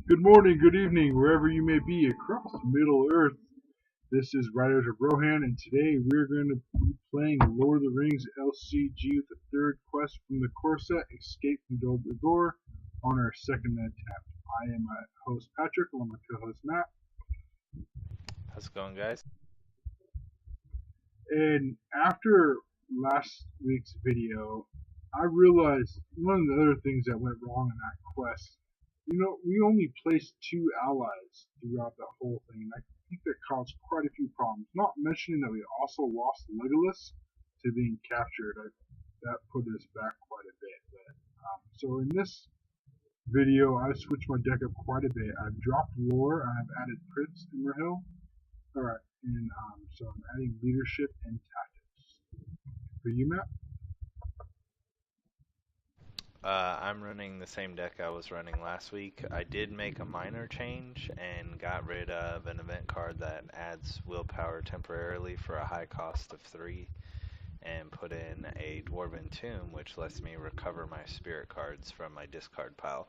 Good morning, good evening, wherever you may be across Middle Earth. This is Riders of Rohan, and today we're going to be playing Lord of the Rings LCG with the third quest from the core set, Escape from Dul Guldor, on our second attempt. I am my host Patrick, along with my co-host Matt. How's it going, guys? And after last week's video, I realized one of the other things that went wrong in that quest. We only placed two allies throughout the whole thing, and I think that caused quite a few problems. Not mentioning that we also lost Legolas to being captured. That put us back quite a bit. So in this video, I've switched my deck up quite a bit. I've dropped lore, and I've added Prince Imrahil. Alright, and so I'm adding leadership and tactics. For you, Matt? I'm running the same deck I was running last week. I did make a minor change and got rid of an event card that adds willpower temporarily for a high cost of 3 and put in a Dwarven Tomb, which lets me recover my spirit cards from my discard pile.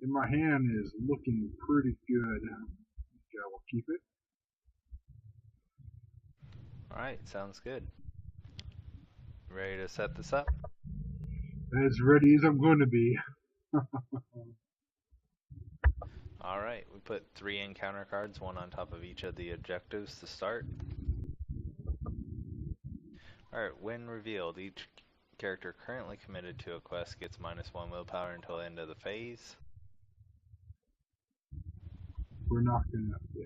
And my hand is looking pretty good. Okay, I will keep it. Alright, sounds good. Ready to set this up? As ready as I'm going to be. Alright, we put 3 encounter cards, one on top of each of the objectives to start. Alright, when revealed, each character currently committed to a quest gets -1 willpower until the end of the phase. We're not gonna, yeah.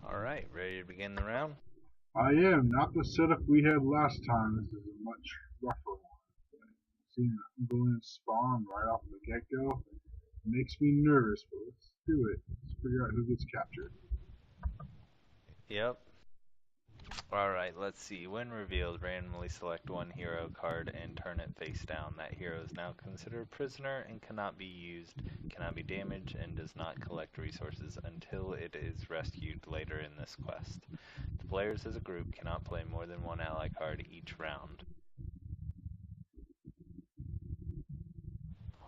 Alright, ready to begin the round? I am. Not the setup we had last time. This is a much rougher one. Seeing I'm going to spawn right off the get-go makes me nervous, but let's do it. Let's figure out who gets captured. Yep. Alright, let's see. When revealed, randomly select one hero card and turn it face down. That hero is now considered a prisoner and cannot be used, cannot be damaged, and does not collect resources until it is rescued later in this quest. The players as a group cannot play more than one ally card each round.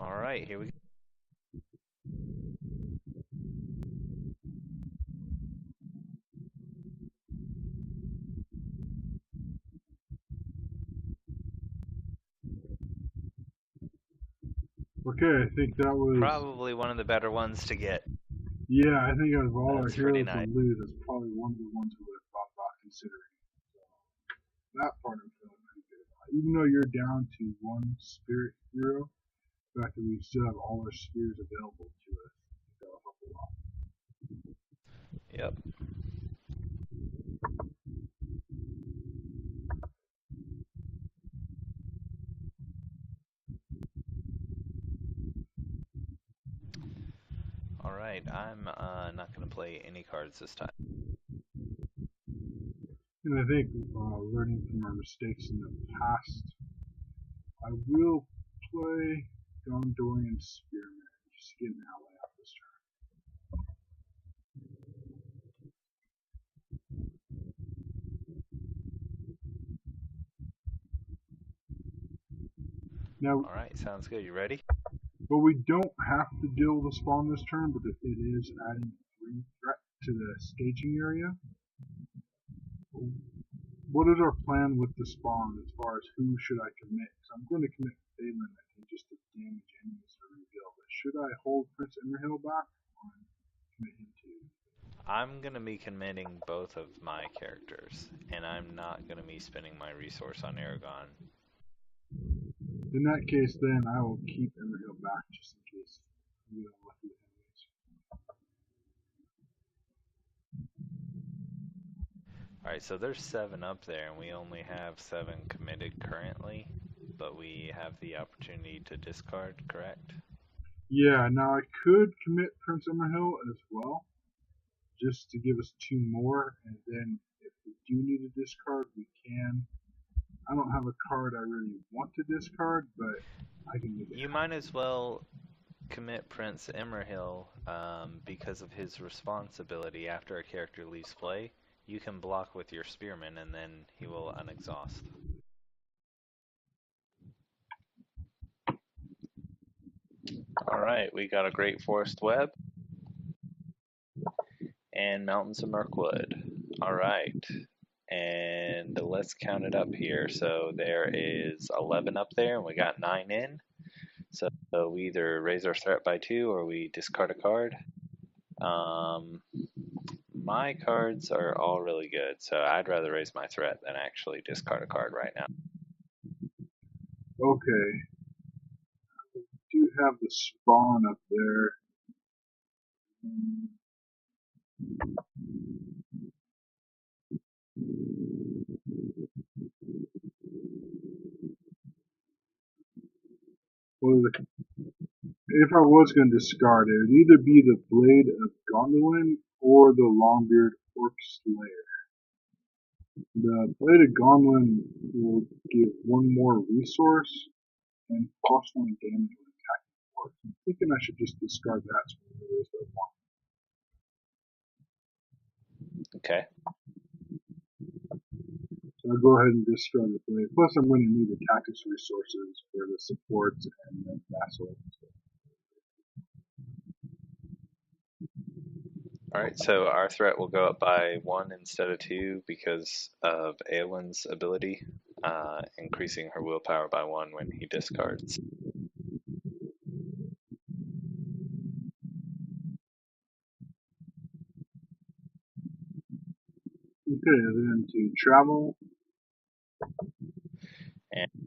Alright, here we go. Okay, I think that was... Probably one of the better ones to get. Yeah, I think out of all our That's pretty heroes nice. to lose, that's probably one of the ones we would have thought about considering. So, that part I'm feeling pretty good about. Even though you're down to one spirit hero, the fact that we still have all our spheres available to us, that'll help a lot. Yep. Alright, I'm not going to play any cards this time. And I think learning from our mistakes in the past, I will play Gondorian Spearman just to get an ally out this turn. Now, Alright, sounds good. You ready? well, we don't have to deal with a spawn this turn, but it is adding 3 threat to the staging area. What is our plan with the spawn as far as who should I commit? Because I'm going to commit Balin, I think, just to damage enemies to reveal. But should I hold Prince Imrahil back or commit him too? I'm going to be committing both of my characters, and I'm not going to be spending my resource on Aragon. In that case, then I will keep Imrahil back just in case we don't let the enemies. Alright, so there's 7 up there, and we only have 7 committed currently, but we have the opportunity to discard, correct? Yeah, now I could commit Prince Imrahil as well, just to give us 2 more, and then if we do need a discard, we can. I don't have a card I really want to discard, but I can make it. You might as well commit Prince Imrahil because of his responsibility after a character leaves play. You can block with your spearman, and then he will unexhaust. Alright, we got a Great Forest Web and Mountains of Mirkwood. Alright, and let's count it up here. So there is 11 up there, and we got 9 in. So we either raise our threat by 2 or we discard a card. My cards are all really good, so I'd rather raise my threat than actually discard a card right now. Okay. Do have the spawn up there. Well, if I was going to discard it, it would either be the Blade of Gondolin or the Longbeard Orc Slayer. The Blade of Gondolin will give one more resource and cost one damage when attacking orcs. I'm thinking I should just discard that so we can raise that one. Okay. So I'll go ahead and discard the blade. Plus I'm going to need the tactics resources for the supports and the vassal. Alright, so our threat will go up by 1 instead of 2 because of Aelin's ability, increasing her willpower by 1 when he discards. Okay, then to travel.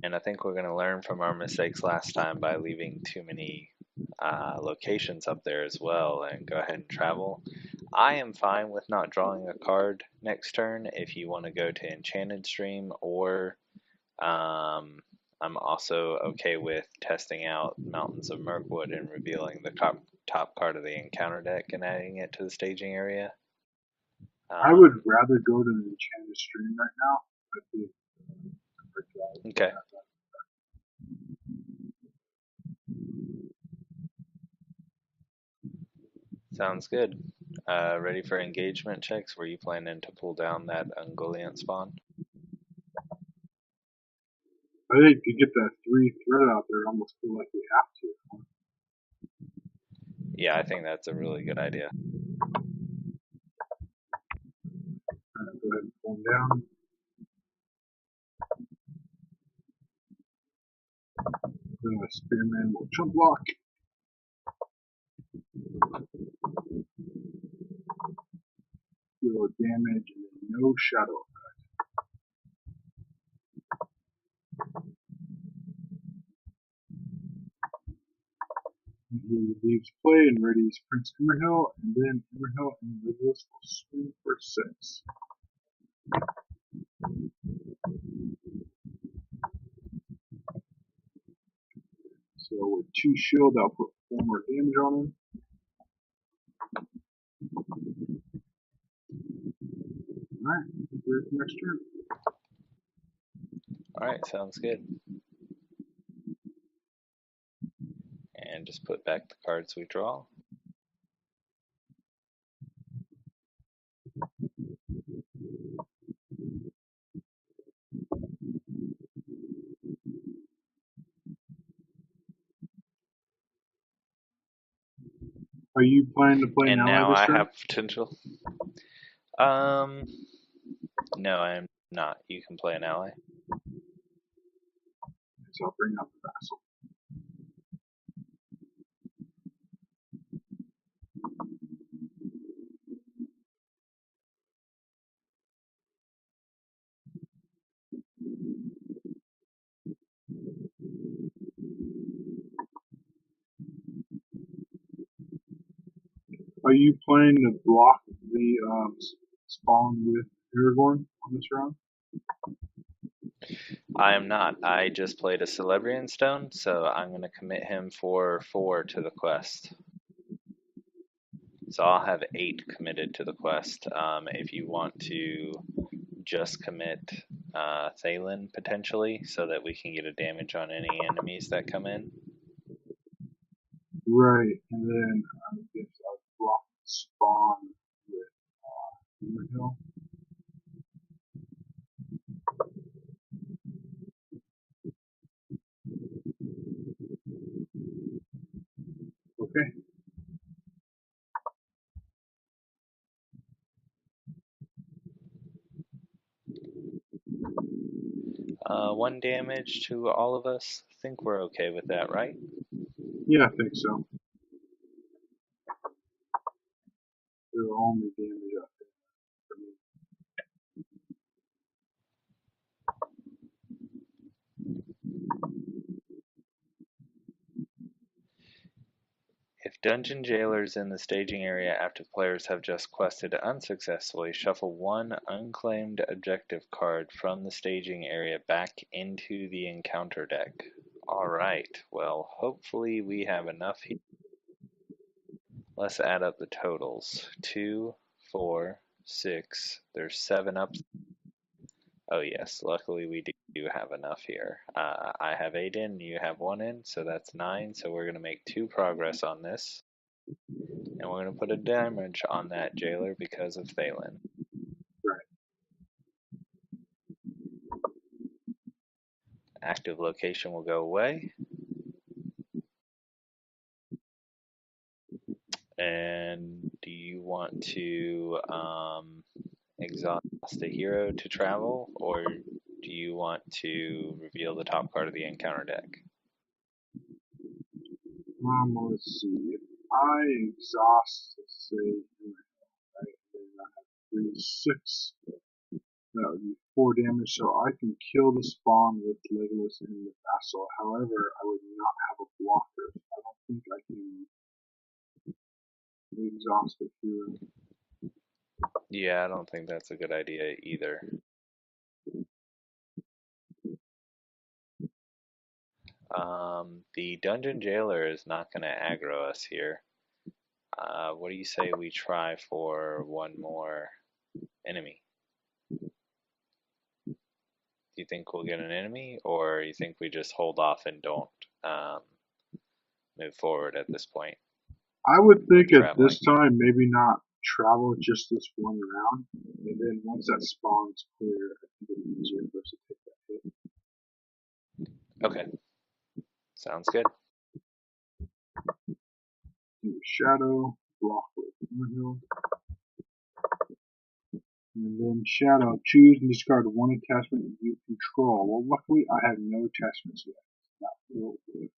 And I think we're going to learn from our mistakes last time by leaving too many locations up there as well, and go ahead and travel. I am fine with not drawing a card next turn if you want to go to Enchanted Stream, or I'm also okay with testing out Mountains of Mirkwood and revealing the top card of the encounter deck and adding it to the staging area. I would rather go to the Enchanted Stream right now. I think. Okay. Sounds good. Ready for engagement checks? Were you planning to pull down that Ungoliant spawn? I think to get that 3 threat out there, I almost feel like we have to. Yeah, I think that's a really good idea. Go ahead and pull them down. The Spearman will chump block. Deal damage and no shadow effect. He leaves play and readies Prince Immerhill, and then Immerhill and Legolas will swing for 6. So with 2 shield, I'll put 4 more damage on him. Alright, ready for next turn. Alright, sounds good. And just put back the cards we draw. Are you planning to play And an ally now this I turn? have potential. No, I am not. You can play an ally. So I'll bring up the vassal. Are you planning to block the spawn with Aragorn on this round? I am not. I just played a Celebrian Stone, so I'm going to commit him for 4 to the quest. So I'll have 8 committed to the quest. If you want to just commit Thalen potentially, so that we can get a damage on any enemies that come in. Right, and then I guess I'll block the spawn with Underhill. 1 damage to all of us. I think we're okay with that, right? Yeah, I think so. They were only damage up there for me. If dungeon jailers in the staging area active players have just quested unsuccessfully, shuffle 1 unclaimed objective card from the staging area back into the encounter deck. Alright, well, hopefully we have enough here. Let's add up the totals. 2, 4, 6. There's 7 up. Oh yes, luckily we do have enough here. I have 8 in, you have 1 in, so that's 9. So we're going to make 2 progress on this. And we're going to put a damage on that jailer because of Thalen. Right. Active location will go away. And do you want to exhaust the hero to travel, or do you want to reveal the top card of the encounter deck? Let's see. If I exhaust, let's say, right, then I have 3, 6. That would be 4 damage, so I can kill the spawn with Legolas and the Vassal. However, I would not have a blocker. I don't think I can exhaust the hero. Yeah, I don't think that's a good idea either. The dungeon jailer is not going to aggro us here. What do you say we try for 1 more enemy? Do you think we'll get an enemy, or you think we just hold off and don't move forward at this point? I would think at Traveling. this time, maybe not travel just this one round, and then once that spawn's clear, I think it'll be easier for us to take that hit. Okay. Sounds good. Do a shadow, block with Underhill. And then shadow, choose and discard 1 attachment you control. Well, luckily I have no attachments yet. That will good.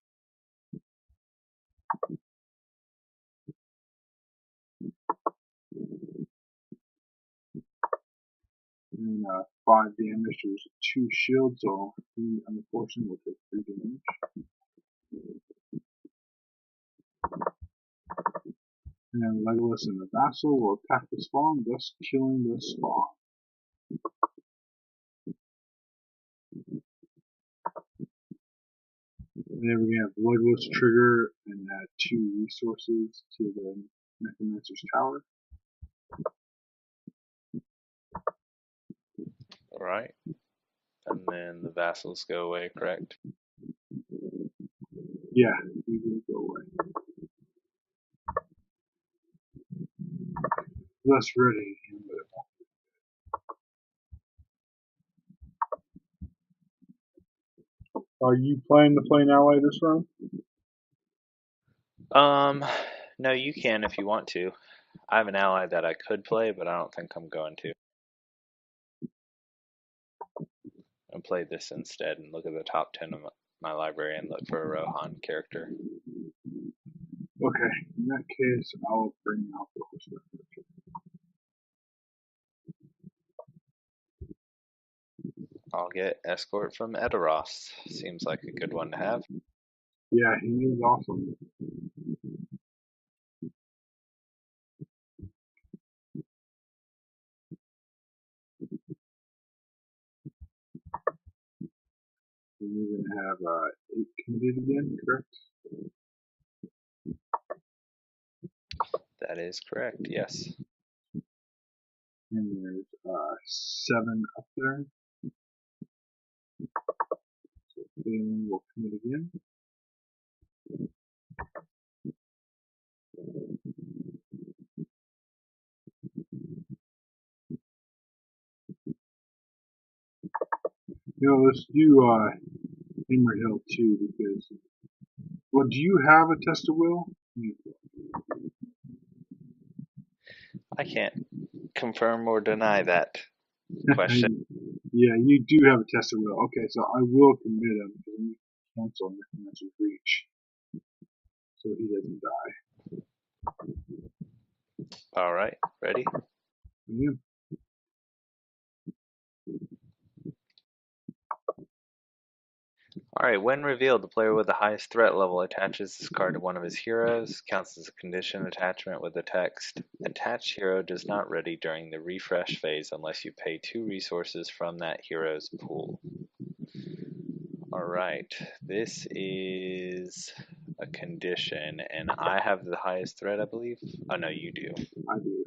And 5 damage, there's 2 shields, so he unfortunately will take 3 damage. And then Legolas and the Vassal will attack the spawn, thus killing the spawn. And then we're going to have Legolas trigger and add 2 resources to the Necromancer's Tower. Alright. And then the vassals go away, correct? Yeah, he will go away. Less ready, but it won't. Are you planning to play an ally this round? No, you can if you want to. I have an ally that I could play, but I don't think I'm going to. I'll play this instead and look at the top 10 of my library and look for a Rohan character. Okay, in that case, I'll bring out the horseback. I'll get Escort from Edoros. Seems like a good one to have. Yeah, he is awesome. And we're going to have 8 committed again, correct? That is correct, yes. And there's 7 up there. So Thalen will commit again. Let's do Hammerhill too, because, well, do you have a test of will? I can't confirm or deny that question. Yeah, you do have a test of will. Okay, so I will commit him because I'm cancel Necromancer's Reach so he doesn't die. Alright, ready? Yeah. Alright, when revealed, the player with the highest threat level attaches this card to one of his heroes, counts as a condition attachment with the text, attached hero does not ready during the refresh phase unless you pay 2 resources from that hero's pool. Alright, this is a condition, and I have the highest threat, I believe? Oh no, you do. I do.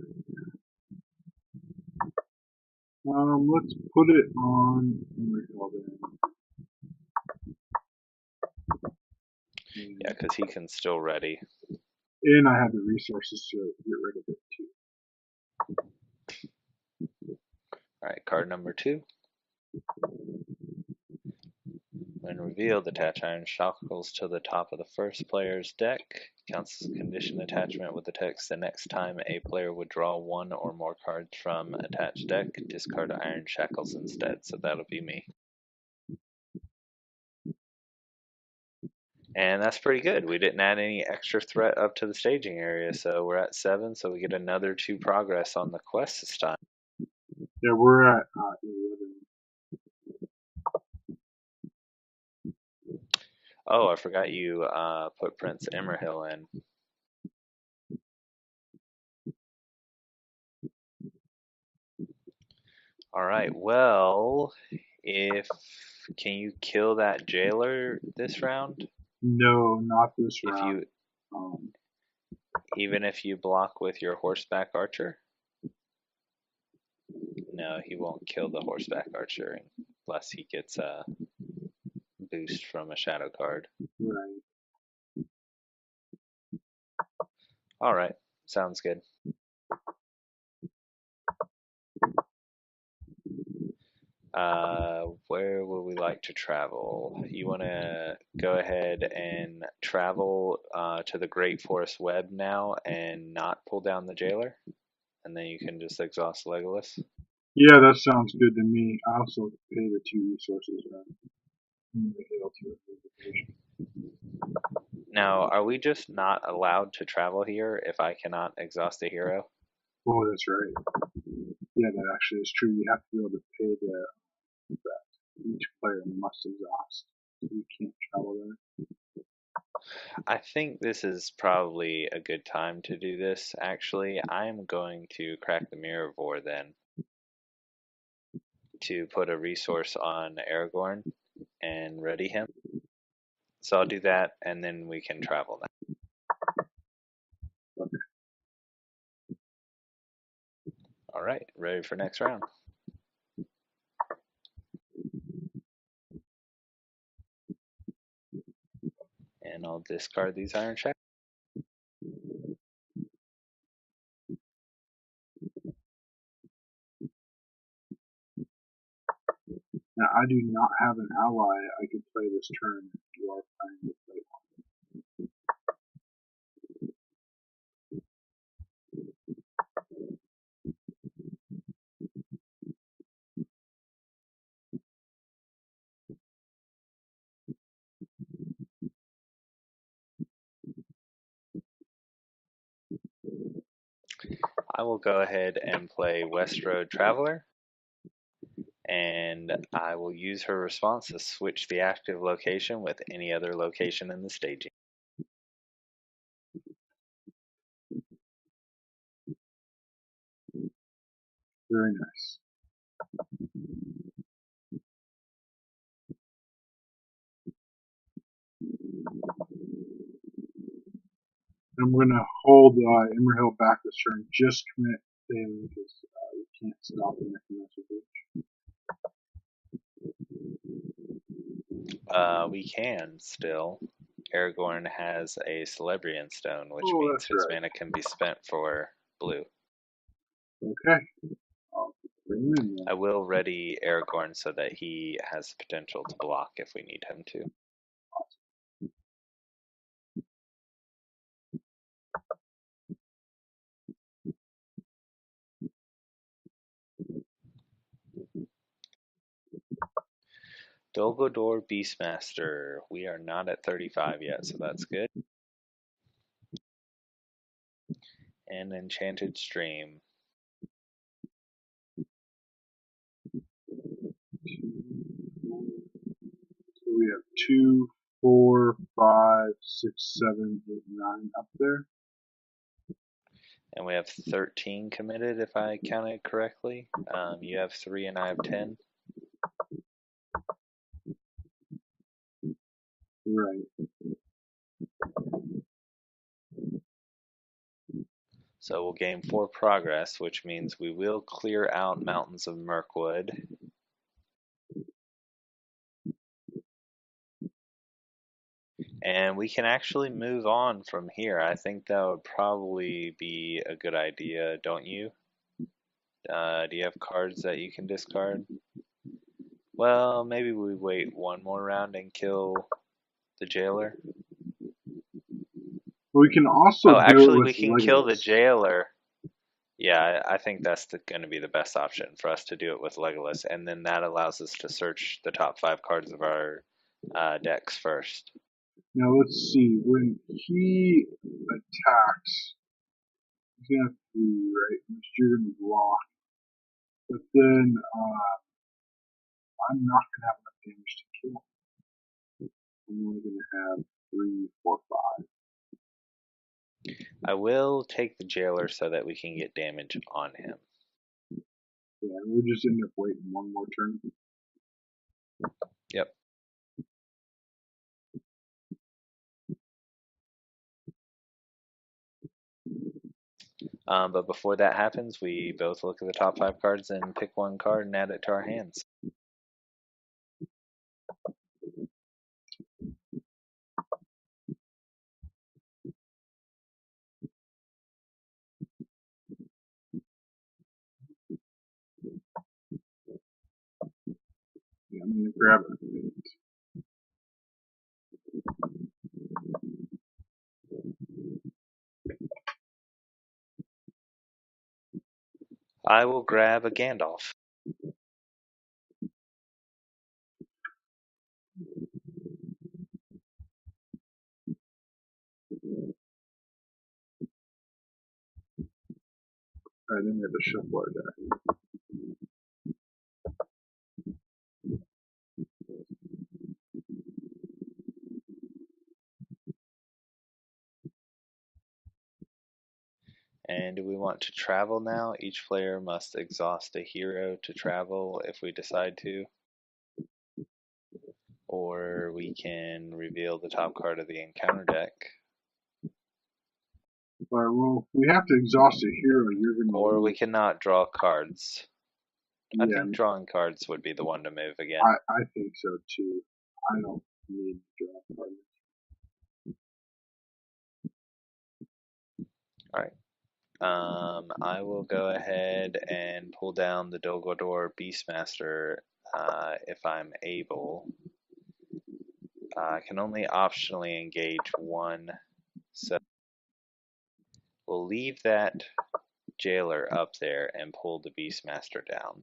Let's put it on Emerald then. Yeah, because he can still ready. And I have the resources to get rid of it too. Alright, card number 2. When revealed, attach Iron Shackles to the top of the first player's deck. Counts as a condition attachment with the text. The next time a player would draw 1 or more cards from attached deck, discard Iron Shackles instead. So that'll be me. And that's pretty good. We didn't add any extra threat up to the staging area, so we're at 7, so we get another 2 progress on the quest this time. Yeah, we're at 11. Oh, I forgot you put Prince Emerhill in. Alright, well, can you kill that jailer this round? No, not this If round. you, even if you block with your horseback archer? No, he won't kill the horseback archer unless he gets a boost from a shadow card. Right. Alright, sounds good. Where would we like to travel? You want to go ahead and travel to the Great Forest Web now and not pull down the jailer? And then you can just exhaust Legolas? Yeah, that sounds good to me. I also pay the 2 resources around the hill to remove the vision. Now, are we just not allowed to travel here if I cannot exhaust a hero? Oh, that's right. Yeah, that actually is true. You have to be able to pay that each player must exhaust. So you can't travel there. I think this is probably a good time to do this, actually. I'm going to crack the Mirror Vor then to put a resource on Aragorn and ready him. So I'll do that, and then we can travel now. Okay. Alright, ready for next round. And I'll discard these Iron Shackles. Now, I do not have an ally I can play this turn if you are planning to play I will go ahead and play Westroad Traveler, and I will use her response to switch the active location with any other location in the staging. Very nice. I'm going to hold Emerhill back this turn. Just commit failing because we can't stop the Necromancer Bridge. We can still. Aragorn has a Celebrian Stone, which Oh, means that's his right. mana can be spent for blue. Okay. I'll bring him in then. I will ready Aragorn so that he has potential to block if we need him to. Dul Guldor Beastmaster. We are not at 35 yet, so that's good. And Enchanted Stream. So we have 2, 4, 5, 6, 7, 8, 9 up there. And we have 13 committed, if I counted correctly. You have 3 and I have 10. Right. So we'll gain 4 progress, which means we will clear out Mountains of Mirkwood. And we can actually move on from here. I think that would probably be a good idea, don't you? Do you have cards that you can discard? Well, maybe we wait one more round and kill the jailer. We can also Oh, do actually, it we with can kill the Legolas. jailer. Yeah, I think that's going to be the best option for us to do it with Legolas, and then that allows us to search the top 5 cards of our decks first. Now let's see. When he attacks, he's gonna have 3, right? Which you're gonna block. But then I'm not gonna have enough damage to kill him. I'm only gonna have 3, 4, 5. I will take the jailer so that we can get damage on him. Yeah, we'll just end up waiting one more turn. Yep. But before that happens, we both look at the top 5 cards and pick one card and add it to our hands. Yeah, I'm gonna grab it. I will grab a Gandalf. Alright, then we have to shuffle our deck. And do we want to travel now? Each player must exhaust a hero to travel if we decide to. Or we can reveal the top card of the encounter deck. Alright, well, we have to exhaust a hero. You're gonna. Or we cannot draw cards. I Yeah, think drawing cards would be the one to move again. I think so too. I don't need to draw cards. Alright. I will go ahead and pull down the Dul Guldor Beastmaster if I'm able. I can only optionally engage one, so we'll leave that jailer up there and pull the Beastmaster down.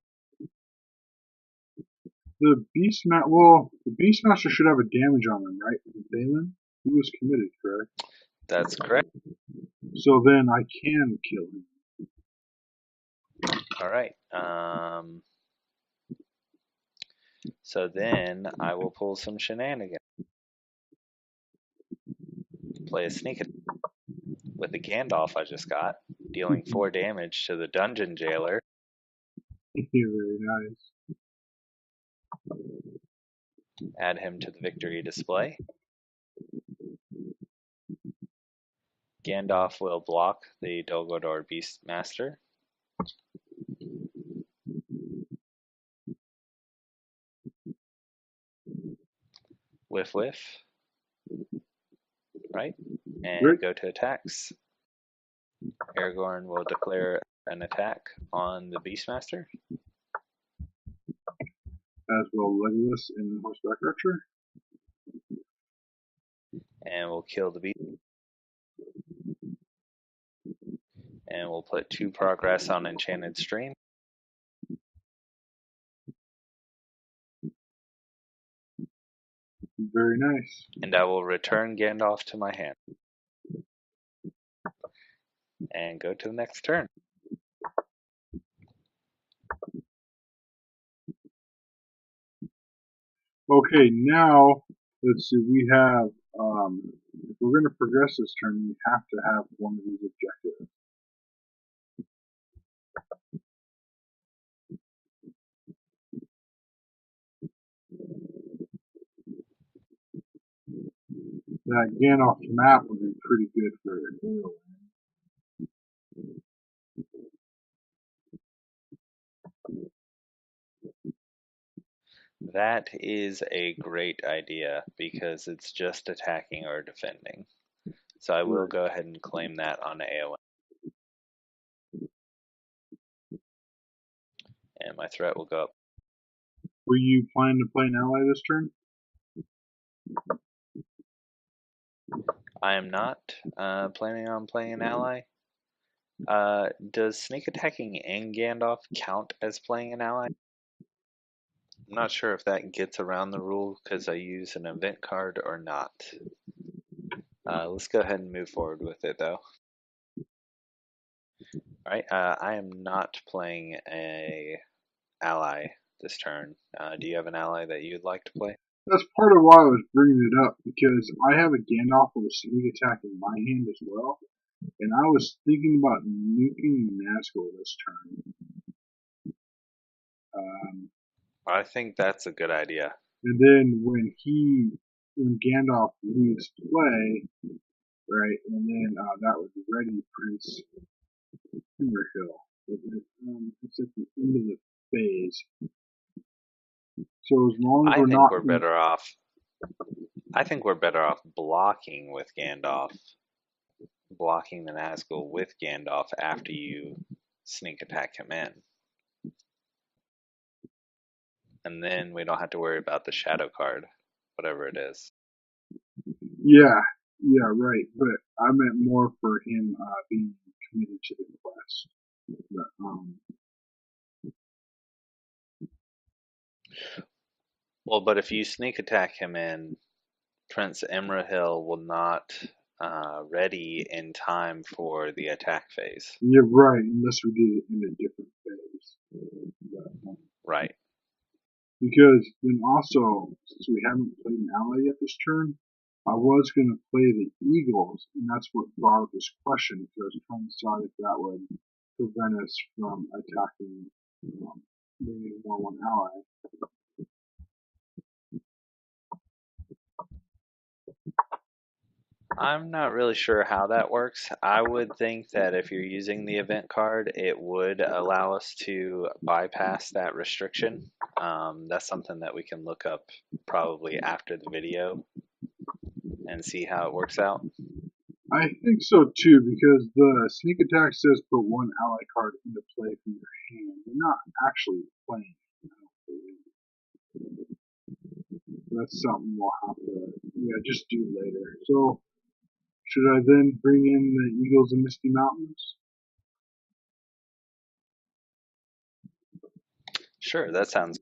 The Beastmaster should have a damage on him, right? Balin? He was committed, correct? That's correct. So then I can kill him. Alright. So then I will pull some shenanigans. Play a sneak attack with the Gandalf I just got, dealing 4 damage to the dungeon jailer. Very nice. Add him to the victory display. Gandalf will block the Dul Guldor Beastmaster. Whiff whiff. Right? And Great. go to attacks. Aragorn will declare an attack on the Beastmaster. As will Legolas and the Horseback Archer. And we'll kill the beast. And we'll put 2 progress on Enchanted Stream. Very nice. And I will return Gandalf to my hand. And go to the next turn. Okay, now let's see. We have if we're going to progress this turn, we have to have one of these objectives. That Gandalf map would be pretty good for AoE. That is a great idea because it's just attacking or defending. So I will go ahead and claim that on AoE. And my threat will go up. Were you planning to play an ally this turn? I am not planning on playing an ally. Does sneak attacking in Gandalf count as playing an ally? I'm not sure if that gets around the rule because I use an event card or not. Let's go ahead and move forward with it though. Alright, I am not playing a ally this turn. Do you have an ally that you'd like to play? That's part of why I was bringing it up, because I have a Gandalf with a sneak attack in my hand as well, and I was thinking about nuking Nazgul this turn. I think that's a good idea. And then when Gandalf leaves play, right, and then that would ready Prince Timberhill. It's at the end of the phase. So as long as I we're think not we're better off. I think we're better off blocking with Gandalf, blocking the Nazgul with Gandalf after you sneak attack him in. And then we don't have to worry about the shadow card, whatever it is. Yeah, right. But I meant more for him being committed to the quest. Well, but if you sneak attack him in, Prince Imrahil will not ready in time for the attack phase. You're right, unless we do it in a different phase. Right. Because then also, since we haven't played an ally yet this turn, I was going to play the Eagles, and that's what brought up this question, because I was trying to decide if that would prevent us from attacking, bringing more one ally. I'm not really sure how that works. I would think that if you're using the event card, it would allow us to bypass that restriction. That's something that we can look up probably after the video and see how it works out. I think so too, because the sneak attack says put one ally card into play from your hand. You're not actually playing. That's something we'll have to just do later. So, should I then bring in the Eagles and Misty Mountains? Sure, that sounds.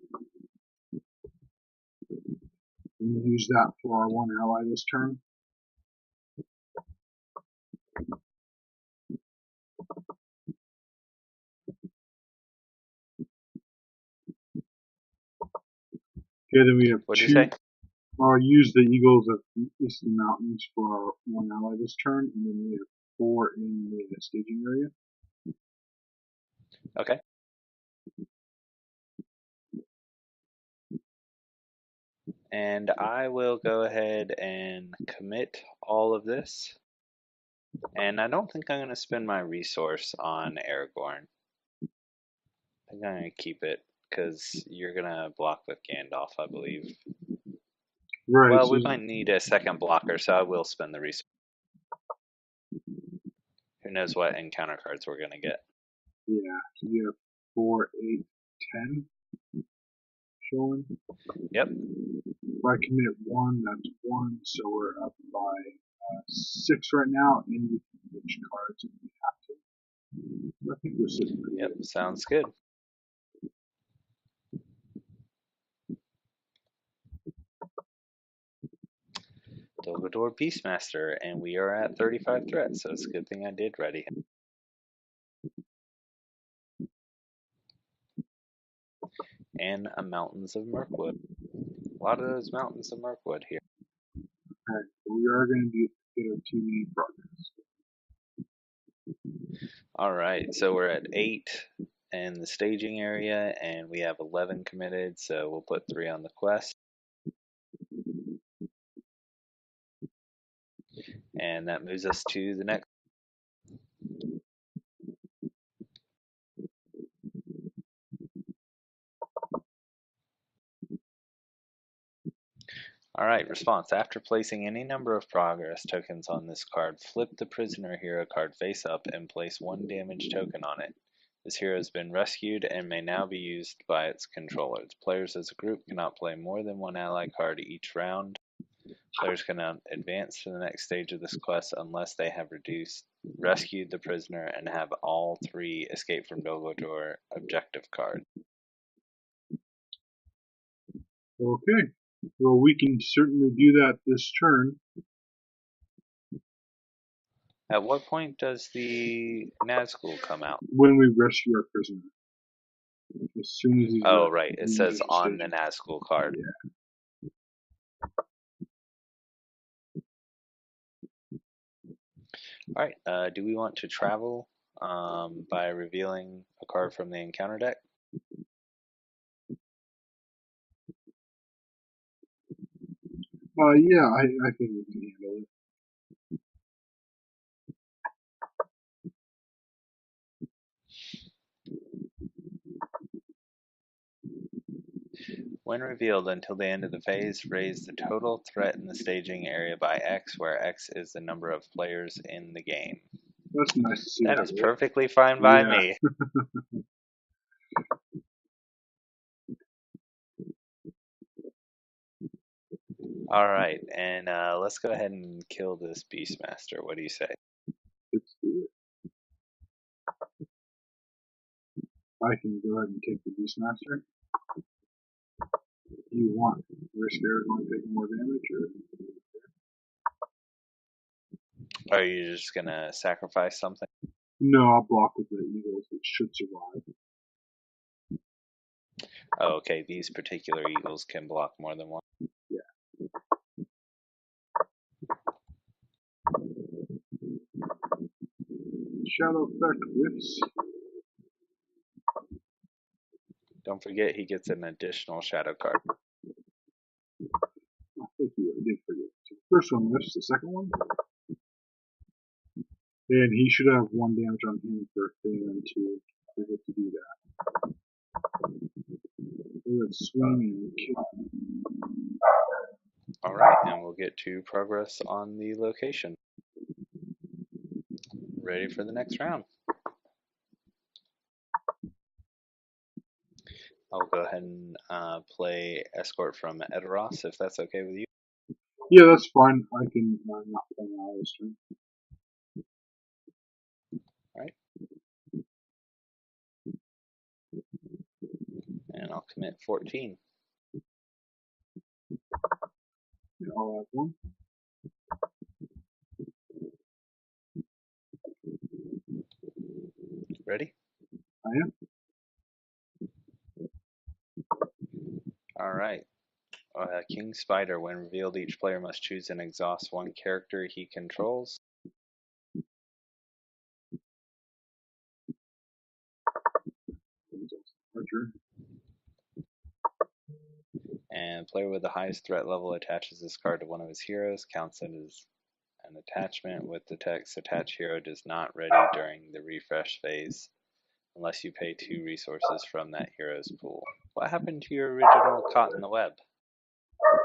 And use that for our one ally this turn? Okay, then we have What'd two. you say? I'll use the Eagles of Misty Mountains for our one ally this turn, and then we have 4 in the staging area. Okay. And I will go ahead and commit all of this. And I don't think I'm going to spend my resource on Aragorn. I think I'm going to keep it because you're going to block with Gandalf, I believe. Right. Well, So we might need a second blocker, so I will spend the resource. Who knows what encounter cards we're going to get. yeah, so you have 4, 8, 10 showing. Yep. If I commit 1, that's 1, so we're up by 6 right now, and we can ditch cards if we have to. I think we're sitting pretty Yep, good. sounds good. Dul Guldor Beastmaster, and we are at 35 threats, so it's a good thing I did ready him. And a Mountains of Mirkwood. A lot of those Mountains of Mirkwood here. Alright, so we are going to get our TV progress. Alright, so we're at 8 in the staging area, and we have 11 committed, so we'll put 3 on the quest. And that moves us to the next. Alright, response. After placing any number of progress tokens on this card, flip the prisoner hero card face up and place 1 damage token on it. This hero has been rescued and may now be used by its controllers. Players as a group cannot play more than 1 ally card each round. Players cannot advance to the next stage of this quest unless they have rescued the prisoner and have all 3 Escape from Dul Guldor objective cards. Okay. Well, we can certainly do that this turn. At what point does the Nazgul come out? When we rescue our prisoner. As soon as he's Oh, right. It says on the Nazgul card. Yeah. Alright, do we want to travel by revealing a card from the encounter deck? Yeah, I think we can handle it. When revealed until the end of the phase, raise the total threat in the staging area by X, where X is the number of players in the game. That's nice to see. That is perfectly fine by me. Alright, and let's go ahead and kill this Beastmaster. What do you say? Let's do it. I can go ahead and take the Beastmaster. You want risk everyone taking more damage, or? Are you just gonna sacrifice something? No, I'll block with the Eagles, which should survive. Oh, okay, these particular Eagles can block more than one. Yeah. Shadow effect whiffs. Don't forget he gets an additional shadow card. I think I did forget. So the first one whiffs, the second one. And he should have 1 damage on him for failing to forget to do that. Let's swing and kill. Alright, and we'll get to progress on the location. Ready for the next round. I'll go ahead and play Escort from Edoras, if that's okay with you. Yeah, that's fine. I can not play now this turn. Alright. And I'll commit 14. Yeah, I'll have 1. Ready? I am. Alright. King Spider, when revealed, each player must choose and exhaust 1 character he controls. Archer. And player with the highest threat level attaches this card to one of his heroes, counts it as an attachment with the text attached hero does not ready during the refresh phase unless you pay 2 resources from that hero's pool. What happened to your original Caught in the Web?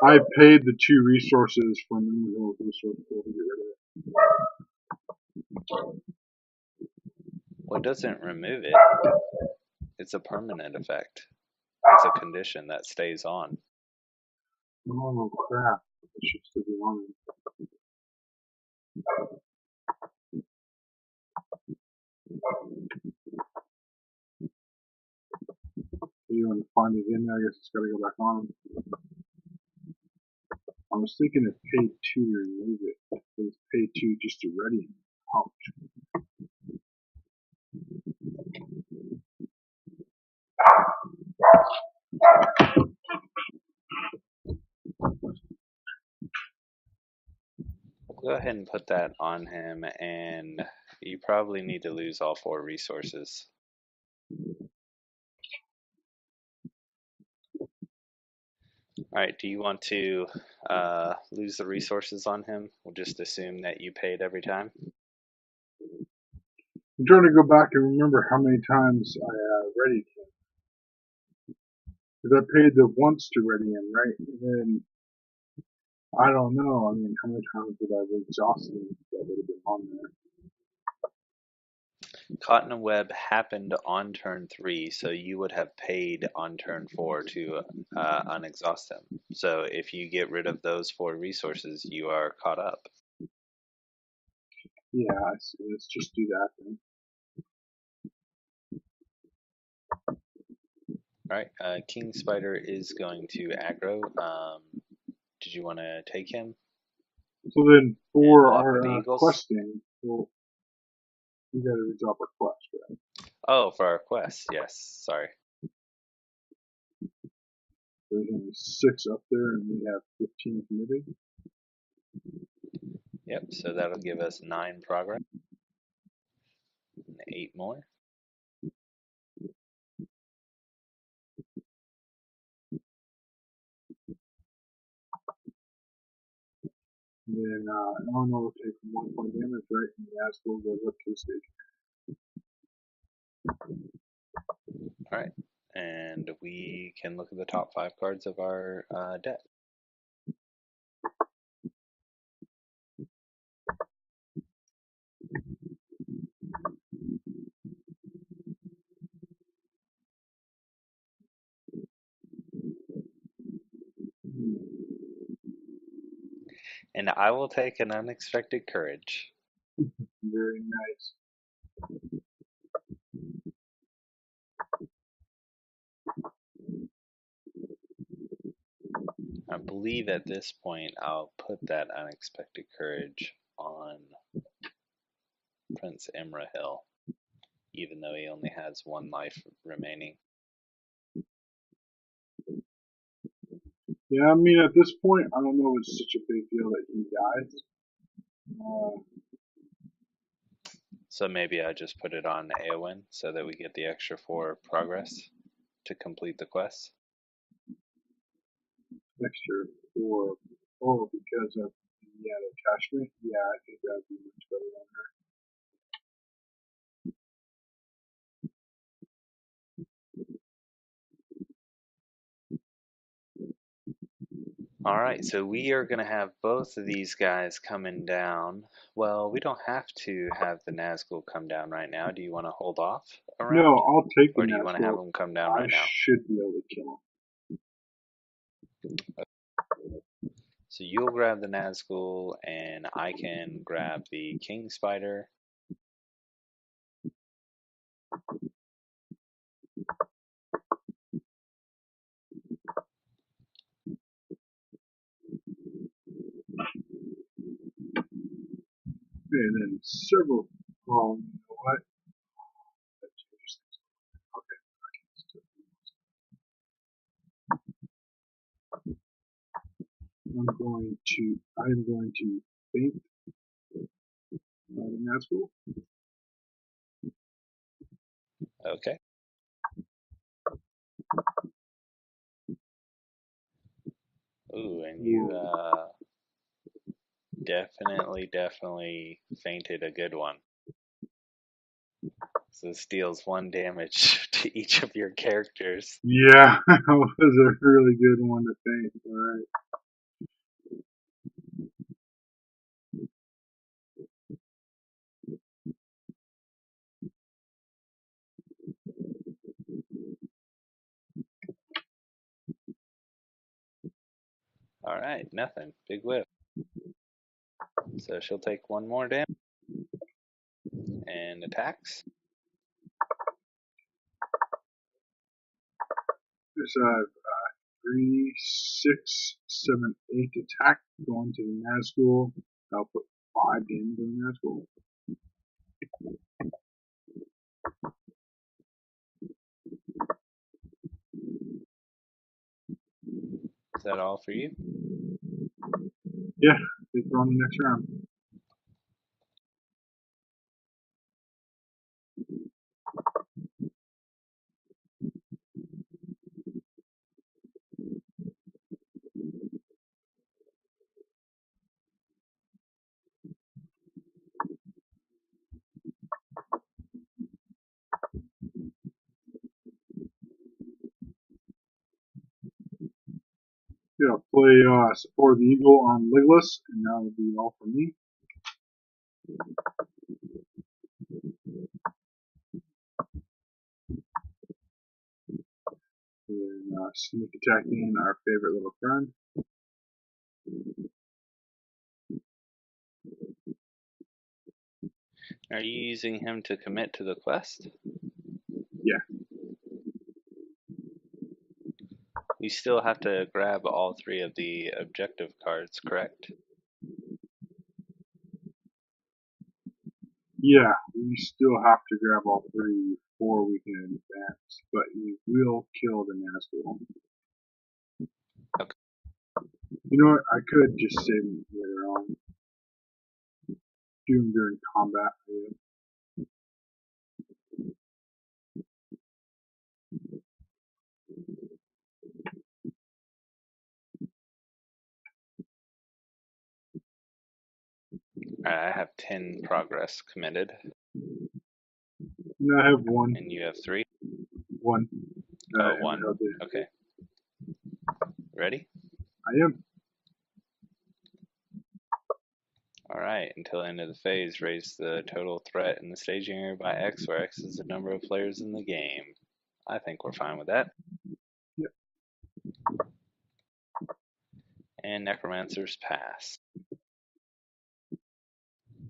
I paid the 2 resources from the resource pool to get rid of it. Well, it doesn't remove it. It's a permanent effect. It's a condition that stays on. Oh crap. It should still be on. You want to find it in there? I guess it's got to go back on. I was thinking of pay 2 to remove it. It was pay 2 just to ready him. Ouch. Go ahead and put that on him, and you probably need to lose all 4 resources. Alright, do you want to lose the resources on him? We'll just assume that you paid every time. I'm trying to go back and remember how many times I readied him. Because I paid the once to ready him, right? And then, I don't know. I mean, how many times would I have exhausted him if that would have been on there? Caught in a Web happened on turn 3, so you would have paid on turn 4 to unexhaust him. So if you get rid of those 4 resources, you are caught up. Yeah, I see. Let's just do that then. Alright, King Spider is going to aggro. Did you want to take him? So then, for block our with the Eagles? questing, well, we gotta resolve our quest, right? Oh, for our quest, yes. Sorry. There's only 6 up there, and we have 15 committed. Yep, so that'll give us 9 progress. And 8 more. And then Eleanor will take 1 point damage, right? And the Asgore goes up to the stage. Alright, and we can look at the top 5 cards of our deck. And I will take an Unexpected Courage. Very nice. I believe at this point I'll put that Unexpected Courage on Prince Imrahil, even though he only has 1 life remaining. Yeah, I mean, at this point, I don't know if it's such a big deal that he dies. So maybe I just put it on Eowyn so that we get the extra 4 progress to complete the quest. Extra for, because of the attachment. Yeah, I think that'd be much better on her. Alright, so we are going to have both of these guys coming down. Well, we don't have to have the Nazgul come down right now. Do you want to hold off a round? No, I'll take the Or do you want to have Nazgul. them come down I right now? should be able to kill him. So you'll grab the Nazgul, and I can grab the King Spider. And then several. Oh, you know what? That changes things. Okay, I'm going to faint the Nazgul. Okay. Ooh, and you definitely fainted a good one. So this deals 1 damage to each of your characters. Yeah, that was a really good one to faint. Alright. Alright, nothing. Big whip. So she'll take 1 more damage. And attacks. Just 3, 6, 7, 8 attack going to the Nazgul. I'll put 5 damage on the Nazgul. Is that all for you? Yeah, I think we're on the next round. Yeah, I'll play Support the Eagle on Legolas, and that will be all for me. And then sneak attacking our favorite little friend. Are you using him to commit to the quest? Yeah. We still have to grab all 3 of the objective cards, correct? Yeah, we still have to grab all 3 before we can advance, but we will kill the Nazgul. Okay. You know what? I could just save him later on. Do him during combat. Alright, I have 10 progress committed. No, I have 1. And you have 3? 1. Oh, 1. Okay. Ready? I am. Alright, until end of the phase, raise the total threat in the staging area by X, where X is the number of players in the game. I think we're fine with that. Yep. And Necromancers pass.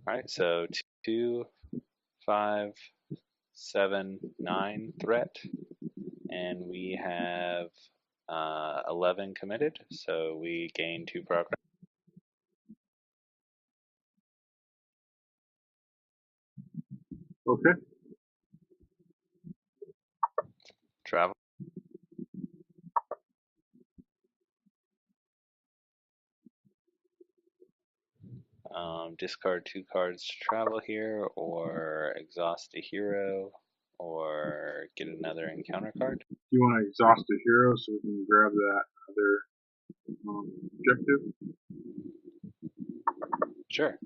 Alright, so 2, 5, 7, 9 threat. And we have 11 committed, so we gain 2 progress. Okay. Travel. Discard 2 cards to travel here, or exhaust a hero, or get another encounter card. You want to exhaust a hero so we can grab that other objective? Sure.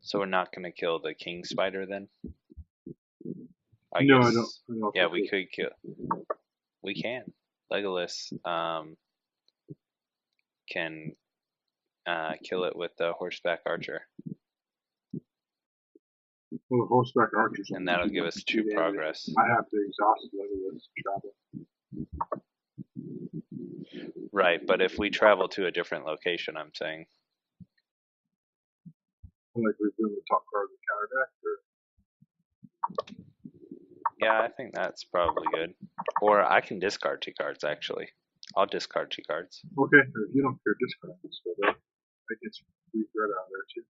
So we're not going to kill the king spider then? I No, guess, I don't. Yeah, we could kill. We can. Legolas can kill it with the horseback archer. Well, the horseback archers. And that'll give us 2 progress. I have to exhaust Legolas to travel. Right, but if we travel to a different location, I'm saying. Like reveal the top card of the counter deck, or? Yeah, I think that's probably good. Or I can discard 2 cards, actually. I'll discard 2 cards. Okay, if you don't care, discard this, but that gets free threat out of there too.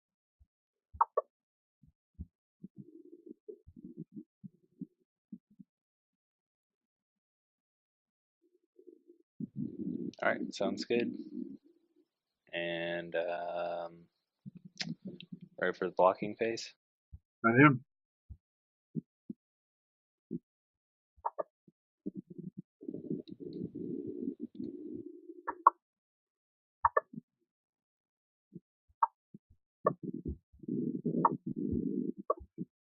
Alright, sounds good. And ready for the blocking phase? I am.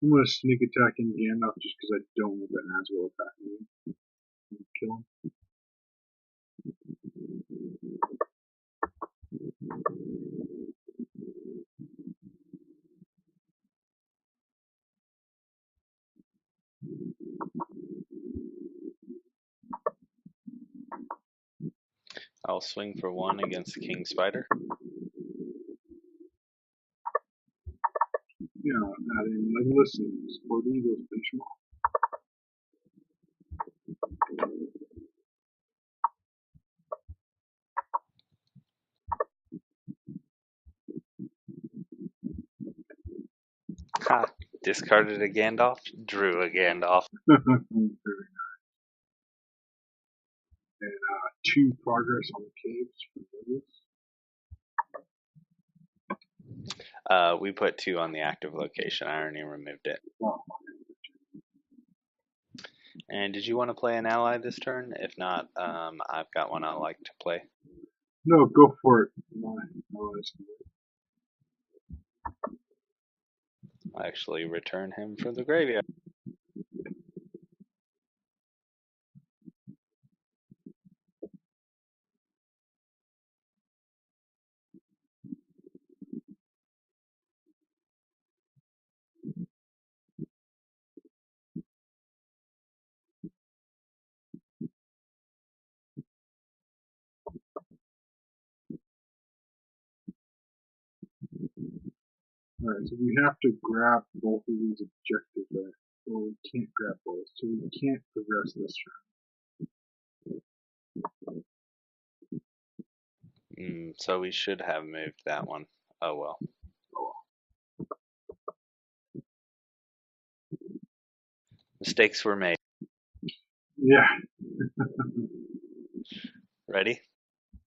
I'm going to sneak attack in Gandalf just because I don't want that Nazgul attacking me. Kill him. I'll swing for 1 against the king spider. Yeah, add in Legolas and support the Eagles, finish him off. Ha! Discarded a Gandalf, drew a Gandalf. And 2 progress on the caves for those. We put 2 on the active location. I already removed it. Wow. And did you want to play an ally this turn? If not, I've got one I like to play. No, go for it. I'll actually return him from the graveyard. Alright, so we have to grab both of these objectives there. Well, we can't grab both, so we can't progress this Mm, so we should have moved that one. Oh well. Mistakes were made. Yeah. Ready?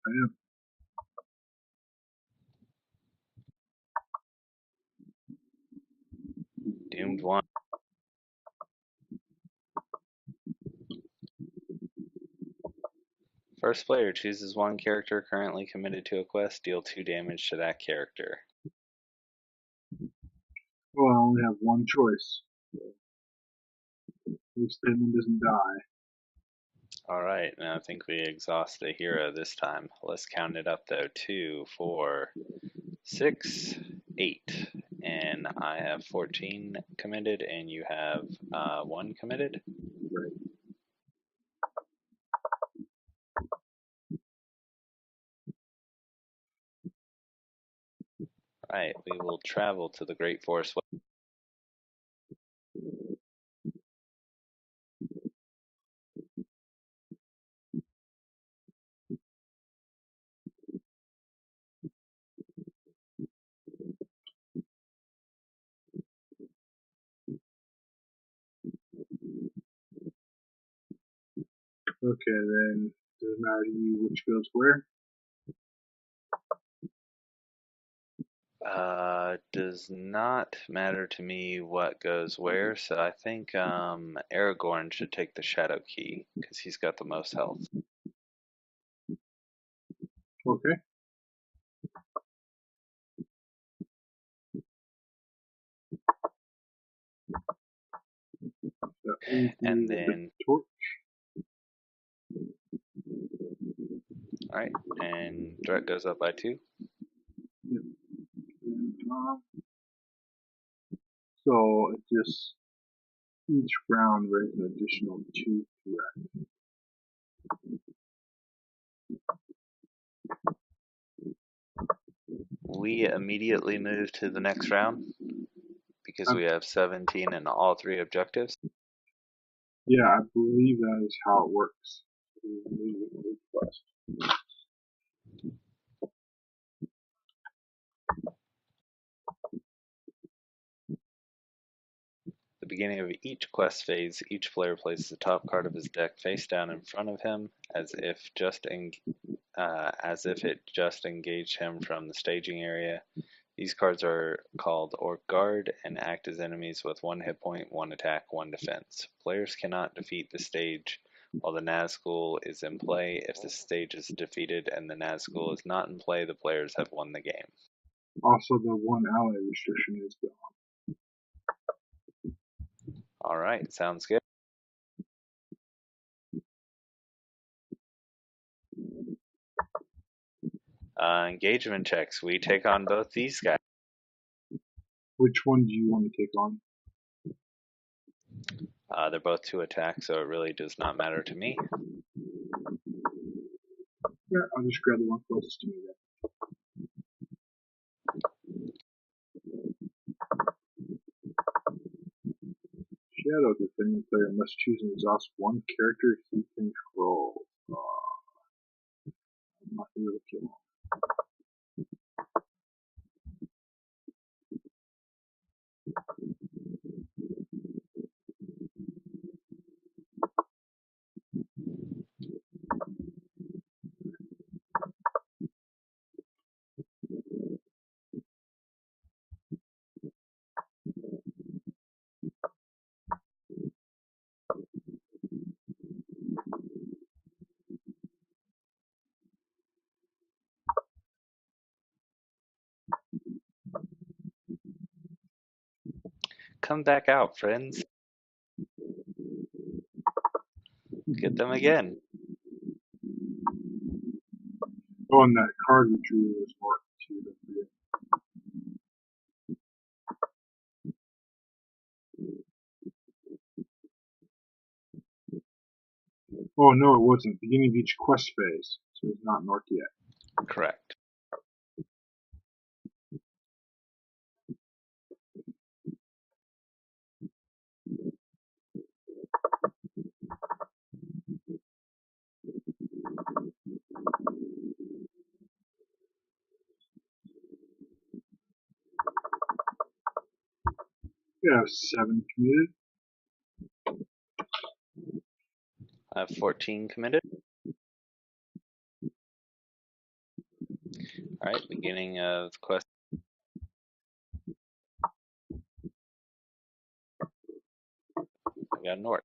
I am. Doomed 1. First player chooses 1 character currently committed to a quest, deal 2 damage to that character. Well, I only have one choice. So this statement doesn't die. Alright, now I think we exhaust a hero this time. Let's count it up though. 2, 4, 6, 8. And I have 14 committed, and you have 1 committed. Right. Right, we will travel to the Great Forest. Okay, then does it matter to you which goes where? Does not matter to me what goes where, so I think Aragorn should take the Shadow Key, because he's got the most health. Okay. And then, torch. Alright, and threat goes up by 2. Yep. And, so it just each round raises an additional 2 threat. We immediately move to the next round, because we have 17 in all 3 objectives. Yeah, I believe that is how it works. At the beginning of each quest phase, each player places the top card of his deck face down in front of him, as if it just engaged him from the staging area. These cards are called Orc Guard and act as enemies with 1 hit point, 1 attack, 1 defense. Players cannot defeat the stage while the Nazgul is in play. If the stage is defeated and the Nazgul is not in play, the players have won the game. Also, the 1 ally restriction is gone. Alright, sounds good. Engagement checks. We take on both these guys. Which one do you want to take on? They're both 2 attacks, so it really does not matter to me. Yeah, I'll just grab the one closest to me then. Shadow, the defending player must choose and exhaust one character he controls. I'm not going to kill him. Come back out, friends. Get them again. Oh, and that card we drew was marked too. Don't forget. Oh no, it wasn't. Beginning of each quest phase, so it's not marked yet. Correct. We have 7 committed. I have 14 committed. Alright, beginning of quest. I got north.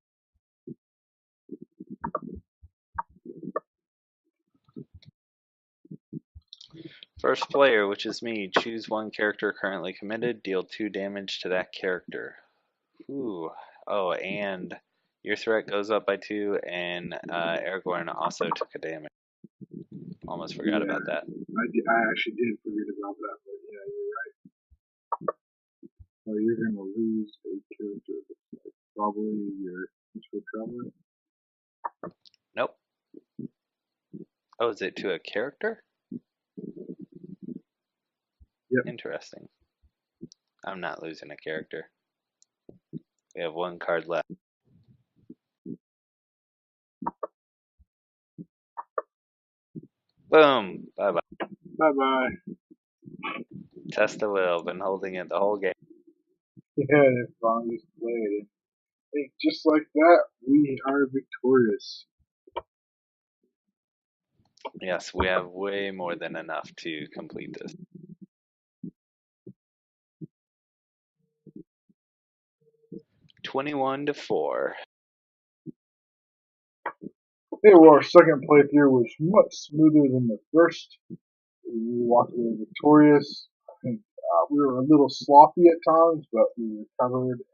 First player, which is me, choose one character currently committed, deal 2 damage to that character. Ooh. Oh, and your threat goes up by 2, and Aragorn also took a damage. Almost forgot about that. I actually did forget about that, but yeah, you're right. Well, you're going to lose a character. Probably your Peaceful Traveler. Nope. Oh, is it to a character? Yep. Interesting. I'm not losing a character. We have 1 card left. Boom! Bye bye. Bye bye. Test of will. Been holding it the whole game. Yeah, that's longest played. Hey, just like that, we are victorious. Yes, we have way more than enough to complete this. $21-4. Hey, well, our second playthrough was much smoother than the first. We walked away victorious. I think we were a little sloppy at times, but we recovered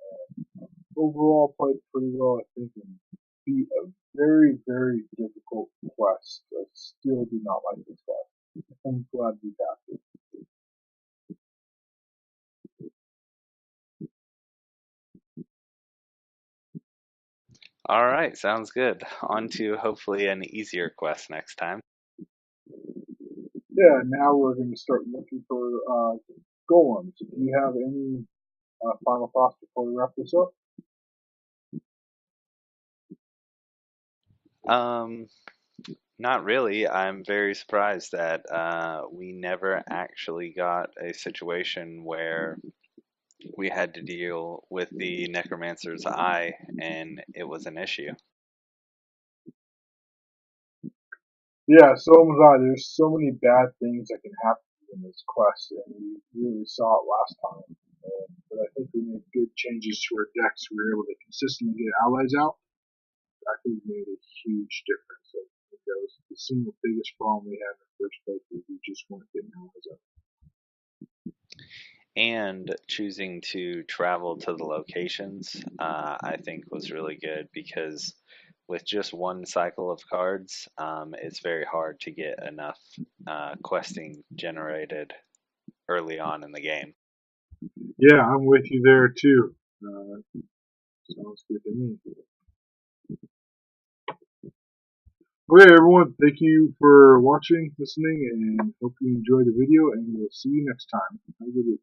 and overall played pretty well, I think, and beat a very, very difficult quest. I still do not like this quest. I'm glad we got it. Alright, sounds good. On to hopefully an easier quest next time. Yeah, now we're going to start looking for golems. Do you have any final thoughts before we wrap this up? Not really. I'm very surprised that we never actually got a situation where we had to deal with the Necromancer's Eye and it was an issue. Yeah, so was I. There's so many bad things that can happen in this quest, and we really saw it last time. But I think we made good changes to our decks. We were able to consistently get allies out. I think we made a huge difference. I think that was the single biggest problem we had in the first place. We just weren't getting allies out. And choosing to travel to the locations, I think was really good because with just 1 cycle of cards, it's very hard to get enough questing generated early on in the game. Yeah, I'm with you there too. Sounds good to me. Okay, everyone, thank you for watching, listening, and hope you enjoyed the video, and we'll see you next time. Have a good week.